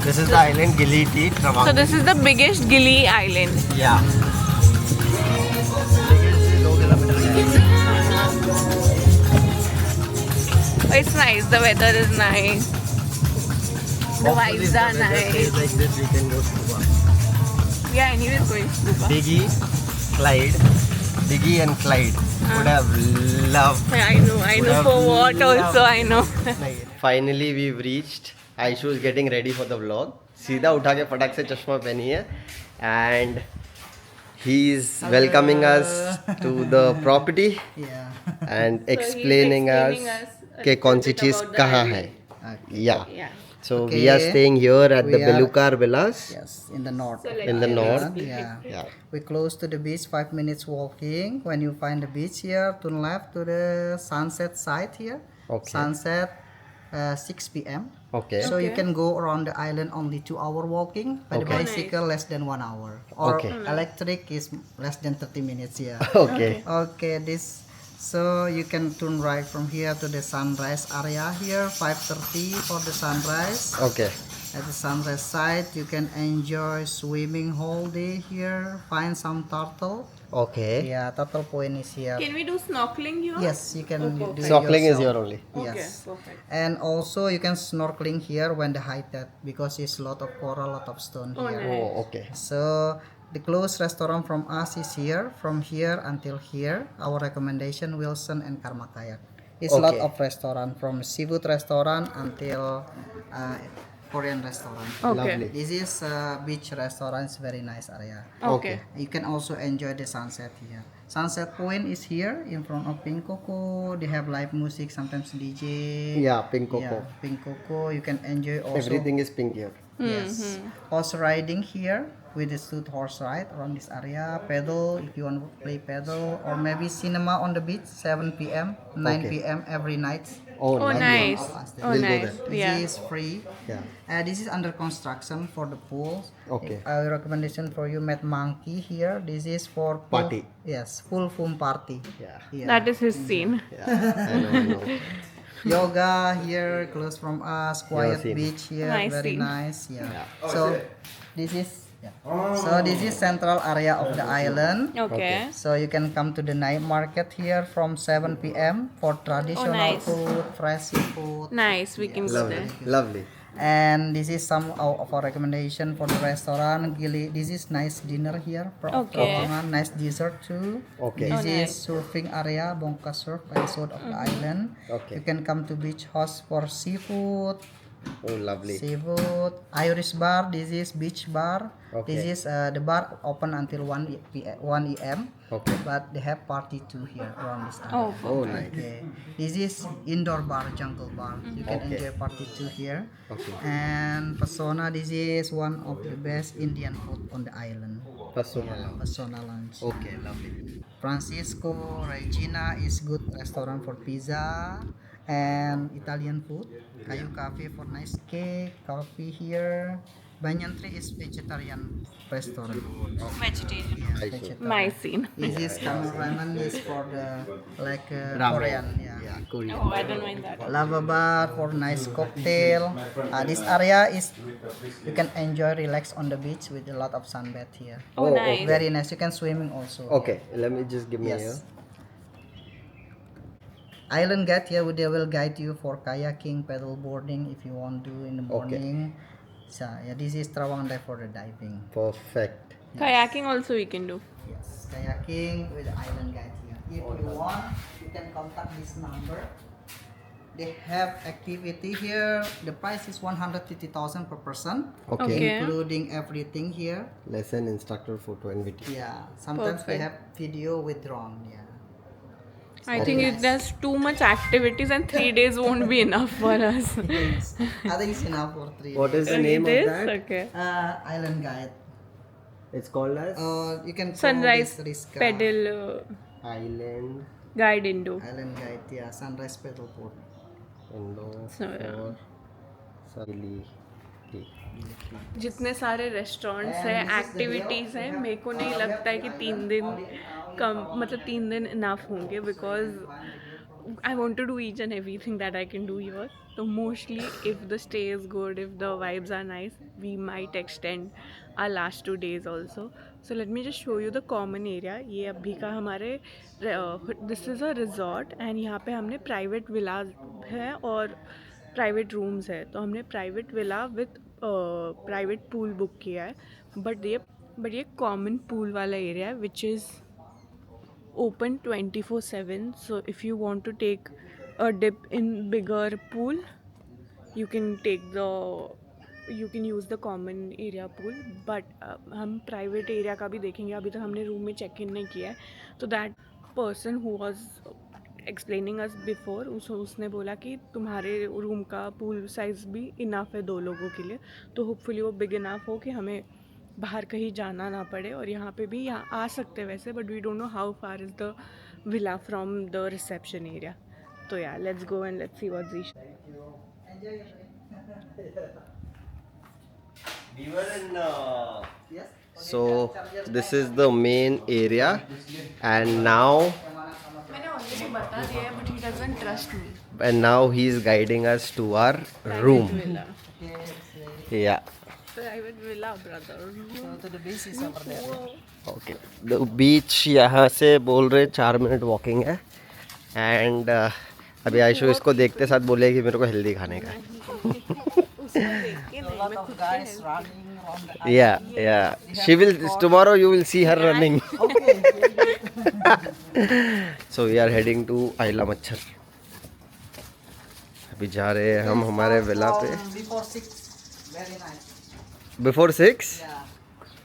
This is the island Gili Tea, So Travancore. this is the biggest Gili island. Yeah. It's nice. The weather is nice. The vibes are nice. Like this, we can go scuba. We are anyways going scuba. Biggie and Clyde would have loved. I know. For what also I know. Finally we've reached. Aishu is getting ready for the vlog. सीधा उठा के फटाक से चश्मा पहनी है and he is welcoming us to the property and explaining us कि कौन सी चीज कहाँ है. Yeah. So we are staying here at the Belukar Villas. Yes, in the north. In the north. Yeah. We close to the beach, 5 minutes walking. When you find the beach here, turn left to the sunset side here. Okay. Sunset 6 p.m. Okay. So you can go around the island only 2 hour walking. By the bicycle less than 1 hour. Or electric is less than 30 minutes here. Okay. Okay, this. So you can turn right from here to the sunrise area here, 5:30 for the sunrise. Okay. At the sunrise side, you can enjoy swimming whole day here. Find some turtle. Okay. Yeah, turtle point is here. Can we do snorkeling here? Yes, you can do it Snorkeling is yourself. here only. Yes. Perfect. And also you can snorkeling here when the high tide because it's lot of coral, lot of stone here. Oh, okay. So the closest restaurant from us is here. From here until here, our recommendation Wilson and Karma Kayak. It's a lot Okay. of restaurant from seafood restaurant until Korean restaurant. Okay. Lovely. This is beach restaurant. It's very nice area. Okay. You can also enjoy the sunset here. Sunset point is here in front of Pink Coco. They have live music, sometimes DJ. Yeah, Pink Coco. Yeah, Pink Coco. You can enjoy also. Everything is pink here. Yes. Horse riding here with the stud horse ride around this area. Paddle if you want to play paddle, or maybe cinema on the beach 7 p.m. 9 Okay. p.m. every night. Oh, lovely. nice. Oh, We'll go nice. there. This Yeah. is free. Yeah. This is under construction for the pools. Okay. Our recommendation for you, Mad Monkey here. This is for pool. Party. Yes, full foam party. Yeah. Here. That is his scene. Yeah. I know. Yoga here, close from us. Quiet scene. beach here, Nice very scene. nice. Yeah. So this is. Yeah. So this is central area of the island. Okay. So you can come to the night market here from 7 p.m. for traditional nice. food, fresh seafood. Nice. We can go there. Lovely. Lovely. And this is some of our recommendation for the restaurant. Gili, this is nice dinner here. Okay. Nice dessert too. Okay. This Oh, is surfing area, Bongka Surf, by the side of the island. Okay. You can come to beach house for seafood. Oh, lovely. Seafood. Irish bar. This is beach bar. Okay. This is the bar open until 1 a.m. Okay. But they have party too here around this area. Oh, Oh, nice. Okay. This is indoor bar, jungle bar. You can Okay. enjoy party too here. Okay. And Pasona, this is one of the best Indian food on the island. Personal. Pasona lunch. Okay, lovely. Francisco, Regina is good restaurant for pizza and Italian food. Kayu Cafe for nice cake, coffee here. Banyan Tree is vegetarian restaurant. Vegetarian. Yeah, I see. vegetarian. My scene. This is ramen is for the like Ramen. Korean. Yeah. Yeah, Korean. Oh, I don't mind that. Lava bar for nice cocktail. This area is you can enjoy, relax on the beach with a lot of sunbath here. Oh, Oh, nice. Very nice. You can swimming also. Okay, let me just give me Yes. here. Island guide here, they will guide you for kayaking, paddle boarding if you want to in the morning. So yeah, this is Trawangan Dive for the diving. Perfect. Kayaking also we can do. Yes, kayaking with the island guide here. If you want, you can contact this number. They have activity here. The price is 150,000 per person, Okay. Okay. including everything here. Lesson instructor photo and video. Yeah, sometimes we Perfect. have video with drone. Yeah. I think if there's too much activities and 3 days won't be enough for us. Yes. I think it's enough for 3 What days. is the name of This? that? Okay. Island guide. It's called as You can call Sunrise this Riska. pedal Island guide Indo. Island guide, yeah. Sunrise pedal port. Indo So, yeah. for Gili Tea. जितने सारे restaurants हैं activities हैं मेरे को नहीं लगता है कि 3 दिन कम मतलब 3 दिन इनफ होंगे because I want to do each and everything that I can do here. So mostly, if the stay is good, if the vibes are nice, we might extend our last 2 days also. So let me just show you the common area. ये अभी का हमारे this is a resort and यहाँ पे हमने private villas है और private rooms है. तो हमने private villa with private pool book किया है. But ये common pool वाला area है which is open 24/7. So if you want to take a dip in bigger pool, you can use the common area pool. But हम private area का भी देखेंगे. अभी तक हमने room में check in नहीं किया है. तो that person who was explaining us before, उसने बोला कि तुम्हारे रूम का pool size भी enough है 2 लोगों के लिए. तो hopefully वो big enough हो कि हमें बाहर कहीं जाना ना पड़े. और यहाँ पे भी यहाँ आ सकते हैं वैसे, but we don't know how far is the villa from the reception area. तो या let's go and let's see what ज़ीशा. So this is the main area, and now मैंने ऑलरेडी बता दिया है but he doesn't trust me. he is guiding us to our room. Yeah. Private villa brother. So to the beach is over there. Okay, the beach यहाँ से बोल रहे 4 minute walking है. And अभी आयशु इसको देखते साथ बोले कि मेरे को हेल्दी खाने का है. A lot of guys running around the या she will tomorrow you will see her running. So we are heading to आइला मच्छर. अभी जा रहे हैं हम हमारे विला पे. Before 6, very nice. Before 6. Yeah,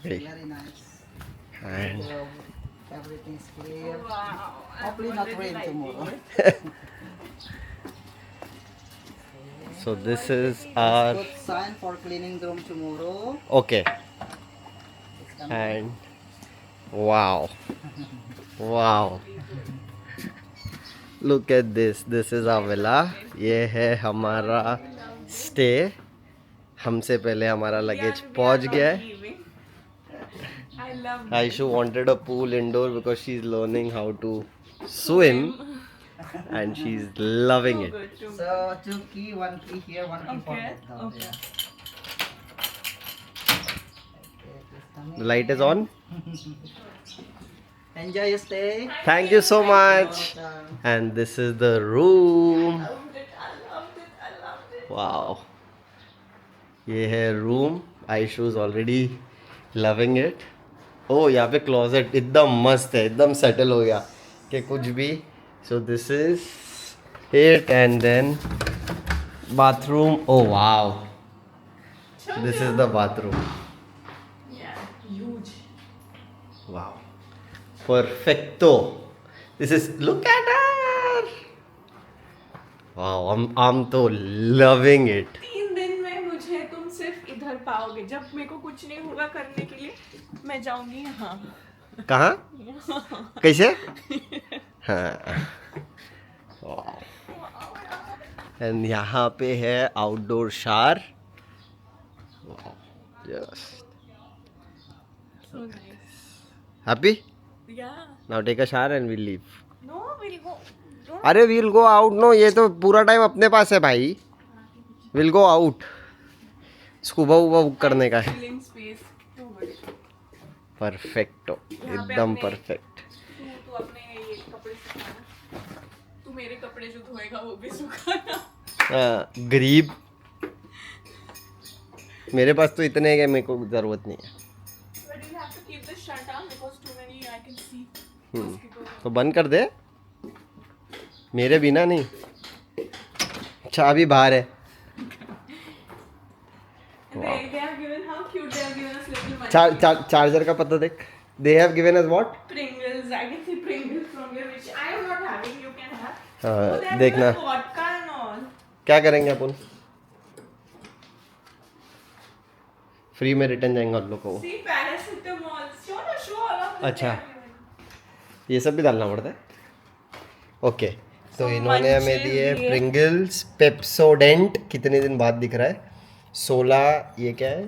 Hey. very nice. And So, everything is clear. Hopefully not rain tomorrow. so this is our Good sign for cleaning the room tomorrow. okay. It's coming. And wow, look at this is our villa. ये है हमारा stay. हमसे पहले हमारा luggage पहुंच गया है. Aishu wanted a pool indoor because she's learning how to swim and she's loving it. So 2 key, 1 key here, 1 key for that door. Okay. Yeah. The light is on. Enjoy your stay. Thank you so much. Welcome. And this is the room. Wow. ये है room. Ayshu is already loving it. ओ यहाँ पे closet एकदम मस्त है, एकदम settle हो गया कि कुछ भी. So this is it and then bathroom. Oh wow, this is the bathroom. Wow, perfecto. This is look at her. Wow, I'm to loving it. 3 दिन में मुझे तुम सिर्फ इधर पाओगे. जब मेरे को कुछ नहीं होगा करने के लिए मैं जाऊंगी यहाँ. कहाँ कैसे? हाँ. एंड यहाँ पे है outdoor shower. Just So nice. Happy. Yeah. Now take a shower and we'll leave. No, we'll go. Don't. अरे वील गो आउट. नो, ये तो पूरा टाइम अपने पास है भाई. Will go out. स्कूबा वूबा बुक करने का है. Feeling space. No worry. परफेक्टो, यहाँ पे एकदम अपने- परफेक्ट. तू अपने ये कपड़े सुखाना. तू मेरे कपड़े जो धोएगा वो भी सुखाना. गरीब. मेरे पास तो इतने हैं कि मेरे को ज़रूरत नहीं है. But you have to keep the shirt on because too many I can see. तो बंद कर दे. मेरे बिना नहीं. चाबी बाहर है. They have given, how cute they have given us little money. Charger का पता देख. They have given us what? Pringles, I can see Pringles from here which I am not having, you can have. हाँ, Oh, they have देखना. given vodka and all. क्या करेंगे अपन? Free में return जाएंगे हम लोग को. See paracetamol. Show all of this. अच्छा. they have given. ये सब भी डालना पड़ता है. ओके, तो So इन्होंने हमें munches दिए दिए. Pringles Pepsodent. कितने दिन बाद दिख रहा है? 16. ये क्या है?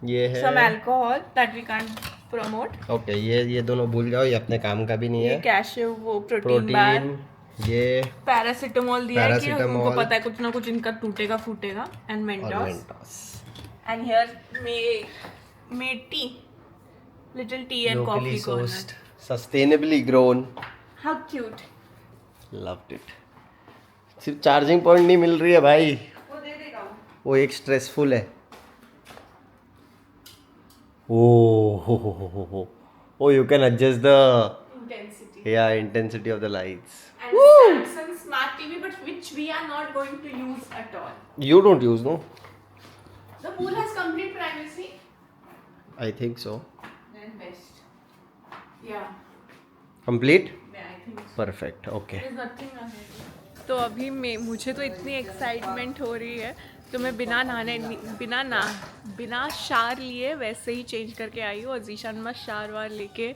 ये है. Some alcohol that we can't promote. Okay, ये दोनों भूल जाओ, ये अपने काम का भी नहीं ये है. cashew वो protein bar. प्रोटीन ये पैरासिटामोल दिया है कि Paracetamol. उनको पता है कुछ ना कुछ इनका टूटेगा फूटेगा एंड और Mentos Mentos and here made tea little T and coffee locally corner sourced, sustainably grown. How cute Loved it. सिर्फ चार्जिंग पॉइंट नहीं मिल रही है भाई, वो दे देगा वो एक स्ट्रेसफुल है. Oh, you can adjust the intensity intensity of the lights. and Samsung smart TV but which we are not going to use at all. You don't use, no? The pool has complete privacy. I think so. Then best. Yeah. Complete? Yeah, I think so. Perfect. Okay. There's nothing ahead. तो अभी मुझे तो इतनी excitement हो रही है तो मैं बिना शार लिए वैसे ही चेंज करके आई हूँ और जीशान मस्त शार वार लेके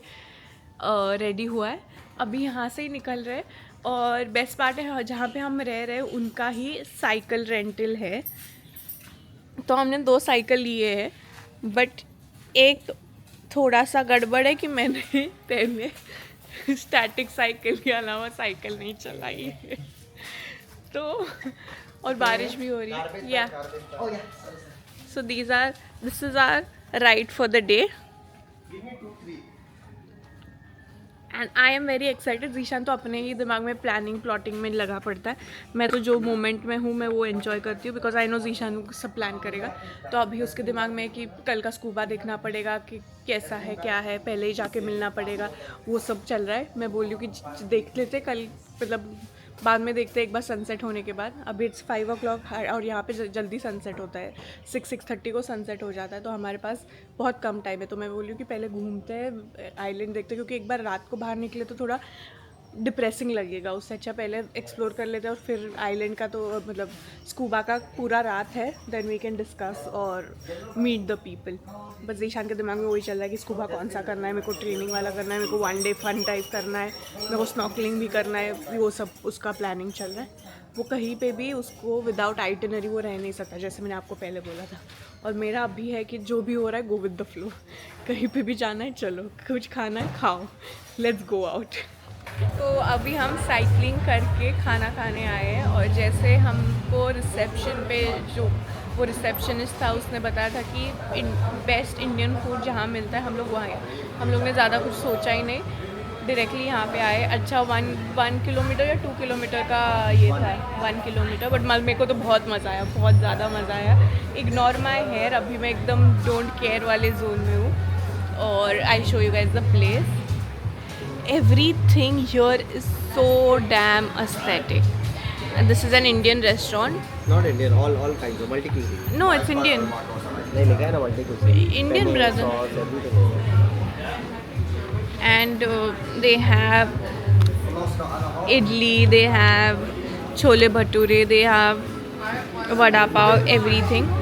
रेडी हुआ है. अभी यहाँ से ही निकल रहे हैं और बेस्ट पार्ट है जहाँ पे हम रह रहे हैं उनका ही साइकिल रेंटल है. तो हमने 2 साइकिल लिए हैं बट एक थोड़ा सा गड़बड़ है कि मैंने पहले स्टैटिक साइकिल के अलावा साइकिल नहीं चलाई है. तो और बारिश भी हो रही है. या so this is our ride for the day and I am very excited. Zeeshan तो अपने ही दिमाग में प्लानिंग प्लॉटिंग में लगा पड़ता है. मैं तो जो मोमेंट में हूँ मैं वो एंजॉय करती हूँ बिकॉज आई नो जीशान सब प्लान करेगा. तो अभी उसके दिमाग में है कि कल का स्कूबा देखना पड़ेगा कि कैसा है क्या है, पहले ही जाके मिलना पड़ेगा, वो सब चल रहा है. मैं बोल रही हूँ कि देख लेते कल, मतलब बाद में देखते एक बार सनसेट होने के बाद. अभी इट्स 5 o'clock और यहाँ पे जल्दी सनसेट होता है. 6:30 को सनसेट हो जाता है तो हमारे पास बहुत कम टाइम है. तो मैं बोल रही हूँ कि पहले घूमते हैं, आइलैंड देखते हैं, क्योंकि एक बार रात को बाहर निकले तो थोड़ा डिप्रेसिंग लगेगा. उससे अच्छा पहले एक्सप्लोर कर लेते हैं और फिर आइलैंड का तो मतलब स्कूबा का पूरा रात है, देन वी कैन डिस्कस और मीट द पीपल. बस जीशान के दिमाग में वही चल रहा है कि स्कूबा कौन सा करना है, मेरे को ट्रेनिंग वाला करना है, मेरे को 1 day फन टाइप करना है, मेरे को स्नॉर्कलिंग भी करना है, वो सब उसका प्लानिंग चल रहा है. वो कहीं पे भी उसको विदाउट आइटिनरी वो रह नहीं सकता, जैसे मैंने आपको पहले बोला था. और मेरा अभी है कि जो भी हो रहा है गो विद द फ्लो. कहीं पे भी जाना है चलो, कुछ खाना है खाओ, लेट्स गो आउट. तो अभी हम साइकिलिंग करके खाना खाने आए हैं और जैसे हमको रिसेप्शन पे जो वो रिसेप्शनिस्ट था उसने बताया था कि बेस्ट इंडियन फूड जहाँ मिलता है हम लोग वहाँ गए. हम लोग ने ज़्यादा कुछ सोचा ही नहीं, डायरेक्टली यहाँ पे आए. अच्छा 1 किलोमीटर या 2 किलोमीटर का ये था, 1 किलोमीटर. बट मेरे को तो बहुत मज़ा आया, बहुत ज़्यादा मज़ा आया. इग्नोर माई हेयर, अभी मैं एकदम डोंट केयर वाले जोन में हूँ. और I show you guys the place. Everything here is so damn aesthetic. And this is an Indian restaurant. Not Indian, all kinds of multi-cuisine. No, it's Indian. नहीं लिखा है ना multi-cuisine. Indian, Penne, brother. sauce, everything. And they have idli, they have chole bhature, they have vada pav, everything.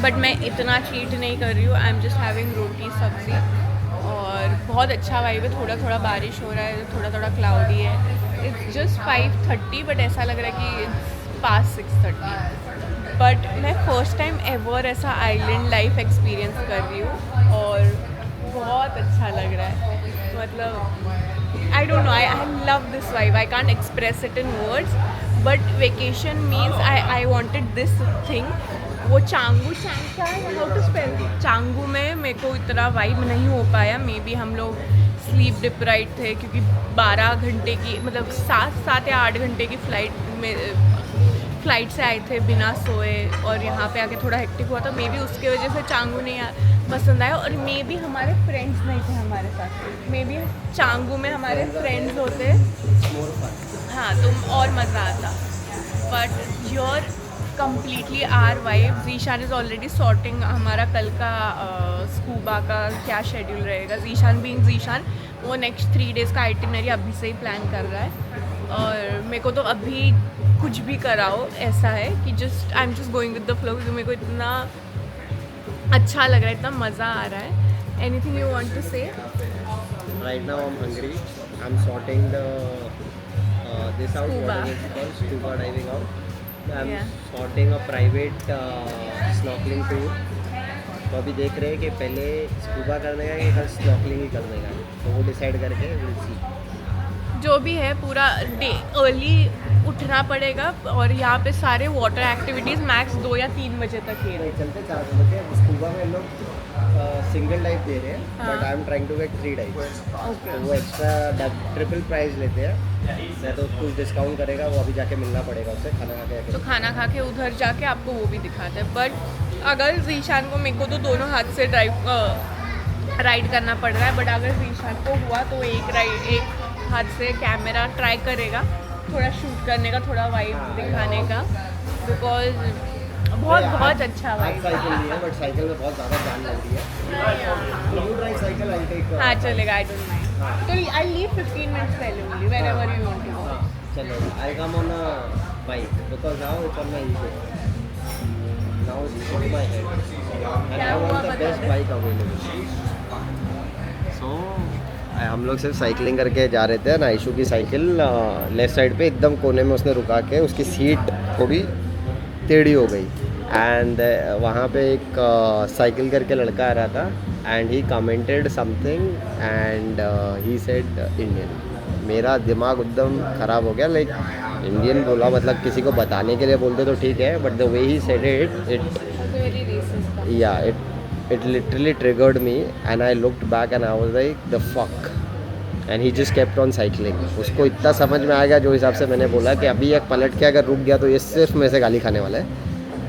But मैं इतना cheat नहीं कर रही हूँ. आई एम जस्ट हैविंग रोटी सब्जी और बहुत अच्छा वाइब है. थोड़ा थोड़ा बारिश हो रहा है, थोड़ा थोड़ा क्लाउडी है. इट्स जस्ट 5:30 बट ऐसा लग रहा है कि इट्स पास 6:30. बट मैं फर्स्ट टाइम एवर ऐसा आइलैंड लाइफ एक्सपीरियंस कर रही हूँ और बहुत अच्छा लग रहा है. मतलब I don't know, I love this vibe. I can't express it in words but vacation means I wanted this thing. वो चांगू क्या है, हाउ टू स्पेल, चांगू में मेरे को इतना वाइब नहीं हो पाया. मे बी हम लोग स्लीप डिप्राइव्ड थे क्योंकि 12 घंटे की मतलब 7 या 8 घंटे की फ्लाइट से आए थे बिना सोए और यहाँ पे आके थोड़ा हेक्टिक हुआ था. मे बी उसके वजह से चांगू नहीं पसंद आया. और मे बी हमारे फ्रेंड्स नहीं थे हमारे साथ. मे बी चांगू में हमारे फ्रेंड्स होते हाँ तो और मज़ा आता. But you're completely our vibe. Zeeshan is already sorting हमारा कल का स्कूबा का क्या शेड्यूल रहेगा. जीशान बीइंग जीशान वो नेक्स्ट 3 days का आइटिनरी अभी से ही प्लान कर रहा है. और मेरे को तो अभी कुछ भी कराओ ऐसा है कि just I am just going with the flow. क्योंकि मेरे को इतना अच्छा लग रहा है, इतना मज़ा आ रहा है. एनीथिंग यू वांट टू से? Right now I'm hungry. I'm sorting the this out. Scuba. What is it called? Scuba diving out. I'm Yeah. sorting a private snorkeling tour. तो अभी देख रहे हैं कि पहले स्कूबा करने का कि कल स्नॉर्कलिंग ही करने का. तो वो डिसाइड करके we'll see. जो भी है पूरा डे अर्ली उठना पड़ेगा और यहाँ पे सारे वाटर एक्टिविटीज़ मैक्स 2 या 3 बजे तक ही है। चलते 4 बजे स्कूबा में लोग सिंगल डाइव दे रहे हैं, but I am trying to get 3 dives. वो एक्स्ट्रा ट्रिपल प्राइस लेते हैं। मैं तो कुछ डिस्काउंट करेगा, वो अभी जाके मिलना पड़ेगा उससे, खाना खा के तो खाना खा के उधर जाके आपको वो भी दिखाते हैं। बट अगर जीशान को, मेरे को तो दोनों हाथ से राइड करना पड़ रहा है, बट अगर जीशान को हुआ तो एक हाथ से कैमरा ट्राई करेगा, थोड़ा शूट करने का, थोड़ा वाइब दिखाने का, बिकॉज बहुत अच्छा वाइब साइकिल नहीं है, बट साइकिल में बहुत ज़्यादा जान लगती है। You drive cycle, I take. हाँ चलेगा, आई डोंट माइंड। तो आई लीव 15 minutes पहले only, wherever you want to go. चलो, I come on a bike because now it's on my ego, now it's on my head and I want the best bike available. So हम लोग सिर्फ cycling करके जा रहे थे ना। आयशु की साइकिल लेफ्ट साइड पे एकदम कोने में उसने रुका के, उसकी सीट थोड़ी टेढ़ी हो गई एंड वहाँ पे एक साइकिल करके लड़का आ रहा था and he commented something and he said Indian. मेरा दिमाग एकदम ख़राब हो गया, लाइक इंडियन बोला, मतलब किसी को बताने के लिए बोलते तो ठीक है, but the way he said it literally triggered me and I looked back and I was like the fuck and he just kept on cycling. उसको इतना समझ में आ गया जो हिसाब से मैंने बोला कि अभी एक पलट के अगर रुक गया तो ये सिर्फ मेरे से गाली खाने वाला है,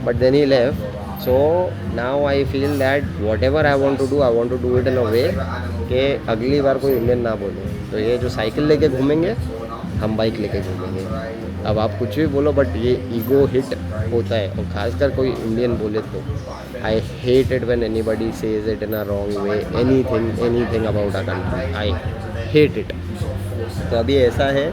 but then he left. So now I feel that whatever I want to do it in a way कि अगली बार कोई इंडियन ना बोले। तो ये जो साइकिल लेके घूमेंगे, हम बाइक लेके घूमेंगे। अब आप कुछ भी बोलो, बट ये ईगो हिट होता है, और खासकर कोई इंडियन बोले तो I hate it when anybody says it in a wrong way, anything about a country, I hate it. तो अभी ऐसा है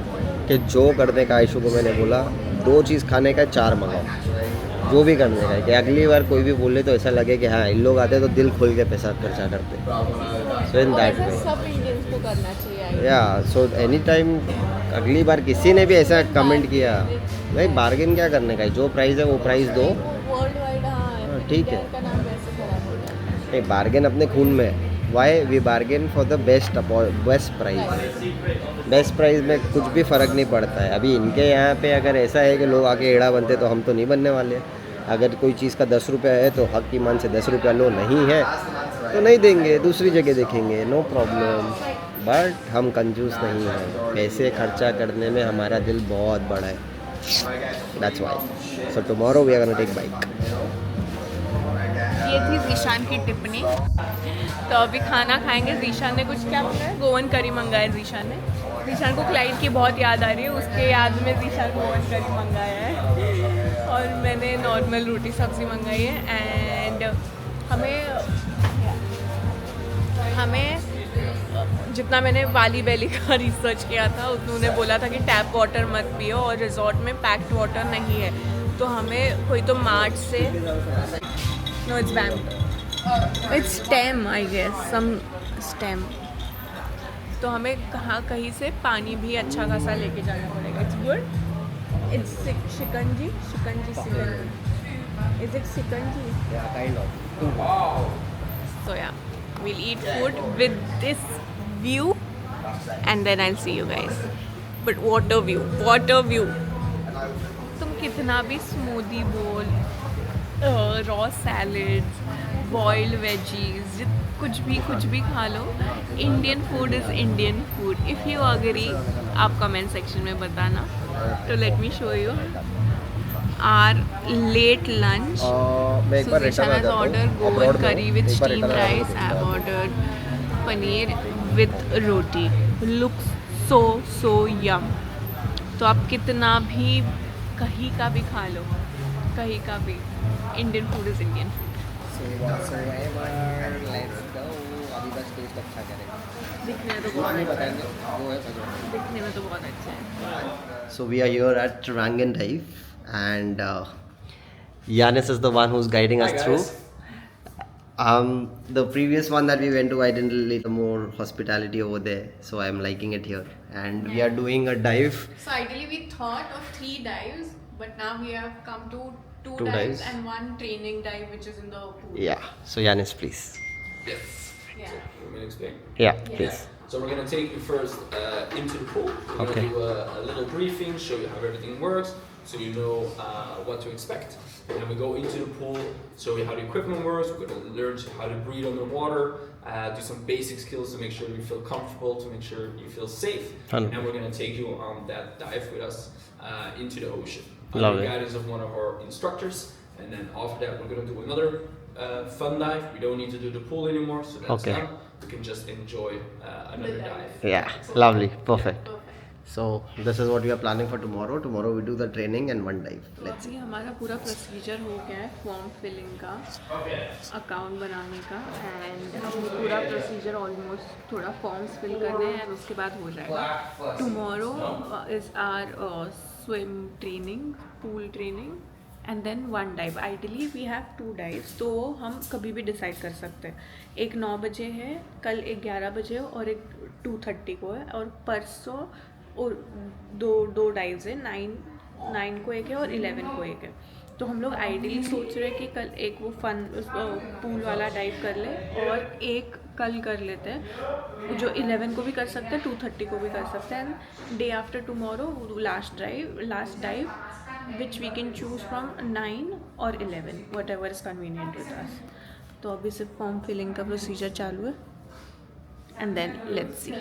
कि जो करने का आयशु को मैंने बोला, 2 चीज़ खाने का, 4 मंगाओ, जो भी करने का है कि अगली बार कोई भी बोले तो ऐसा लगे कि हाँ इन लोग आते तो दिल खोल के पैसा खर्चा करते। सो इन दैट वे सब इंडियंस को करना चाहिए। या सो एनी टाइम अगली बार किसी ने भी ऐसा कमेंट किया, भाई बार्गेन क्या करने का है, जो प्राइस है वो प्राइस दो, वर्ल्ड वाइड हाँ ठीक है। का नाम वैसे खराब हो गया। नहीं, बार्गेन अपने खून में है। Why we bargain for the best price. Best price में कुछ भी फ़र्क नहीं पड़ता है। अभी इनके यहाँ पे अगर ऐसा है कि लोग आके एड़ा बनते तो हम तो नहीं बनने वाले। अगर कोई चीज़ का 10 रुपया है तो हक ईमान से 10 रुपया लो, नहीं है तो नहीं देंगे, दूसरी जगह देखेंगे, नो प्रॉब्लम। बट हम कंजूस नहीं हैं, पैसे खर्चा करने में हमारा दिल बहुत बड़ा है, that's why. So tomorrow we are gonna take bike. ये थी जीशान की टिप्पणी। तो अभी खाना खाएंगे। जीशान ने कुछ क्या मंगाया, गोवन करी मंगाया जीशान ने। जीशान को क्लाइंट की बहुत याद आ रही है, उसके याद में जीशान गोवन करी मंगाया है और मैंने नॉर्मल रोटी सब्ज़ी मंगाई है। एंड हमें जितना मैंने वाली वैली का रिसर्च किया था, उन्होंने बोला था कि टैप वाटर मत पियो और रिजॉर्ट में पैक्ड वाटर नहीं है। तो हमें कोई तो मार्ट से, no it's bam, it's stem I guess, some stem. तो हमें कहीं से पानी भी अच्छा खासा लेके जाना पड़ेगा। It's good, it's shikanji is it shikanji? Kind of. So yeah, we'll eat food with this view and then I'll see you guys. But what a view. तुम कितना भी स्मूदी बोल, रॉ सैलड्स, बॉइल्ड वेजीज, कुछ भी खा लो, Indian food is Indian food. If you agree, आप comment section में बताना। तो let me show you our late lunch. मैं एक बार Sushan has ordered Goan curry with steamed rice. I have ordered paneer with roti. Looks so yum. तो आप कितना भी कहीं का भी खा लो, कहीं का भी, Indian food is Indian food. Let's go. अभी बस टेस्ट अच्छा करेंगे, दिखने में तो बहुत अच्छा है, बताएंगे वो है सजो। दिखने में तो बहुत अच्छा है। So we are here at Rangan Dive and Yanis is the one who's guiding us through. The previous one that we went to, I didn't really the more hospitality over there, so I'm liking it here. And we are doing a dive. So ideally we thought of 3 dives, but now we have come to 2 Two dives dives. and 1 training dive, which is in the pool. Yeah. So Yanis, please. Yeah. Yeah, please. So we're going to take you first into the pool. We're going to Okay. do a little briefing, show you how everything works, so you know what to expect. And then we go into the pool, show you how the equipment works. We're going to learn how to breathe underwater, do some basic skills to make sure you feel comfortable, to make sure you feel safe. Fun. And we're going to take you on that dive with us into the ocean. Lovely. Under the guidance of one of our instructors. And then after that, we're going to do another fun dive. We don't need to do the pool anymore, so that's Okay. done. We can just enjoy another dive. Yeah, lovely, perfect. So this is what we are planning for tomorrow. Tomorrow we do the training and one dive. Let's अभी हमारा पूरा procedure हो गया है form filling का, account बनाने का, and पूरा प्रोसीजर ऑलमोस्ट, थोड़ा फॉर्म्स फिल करने हैं और उसके बाद हो जाएगा. Tomorrow is our swim training, pool training, and then one dive. Ideally we have 2 dives, तो हम कभी भी डिसाइड कर सकते हैं. एक 9 बजे है, कल एक 11 बजे है और एक 2:30 को है, और परसों और दो डाइव्स है, 9 को एक है और 11 को एक है. तो हम लोग आइडियली सोच रहे हैं कि कल एक वो फन पूल वाला डाइव कर ले और एक कल कर लेते हैं, जो 11 को भी कर सकते हैं, 2:30 को भी कर सकते हैं. And day after tomorrow last dive which we can choose from 9 और 11, whatever is convenient with us. तो अभी सिर्फ फॉर्म फिलिंग का प्रोसीजर चालू है, एंड देन लेट्स सी.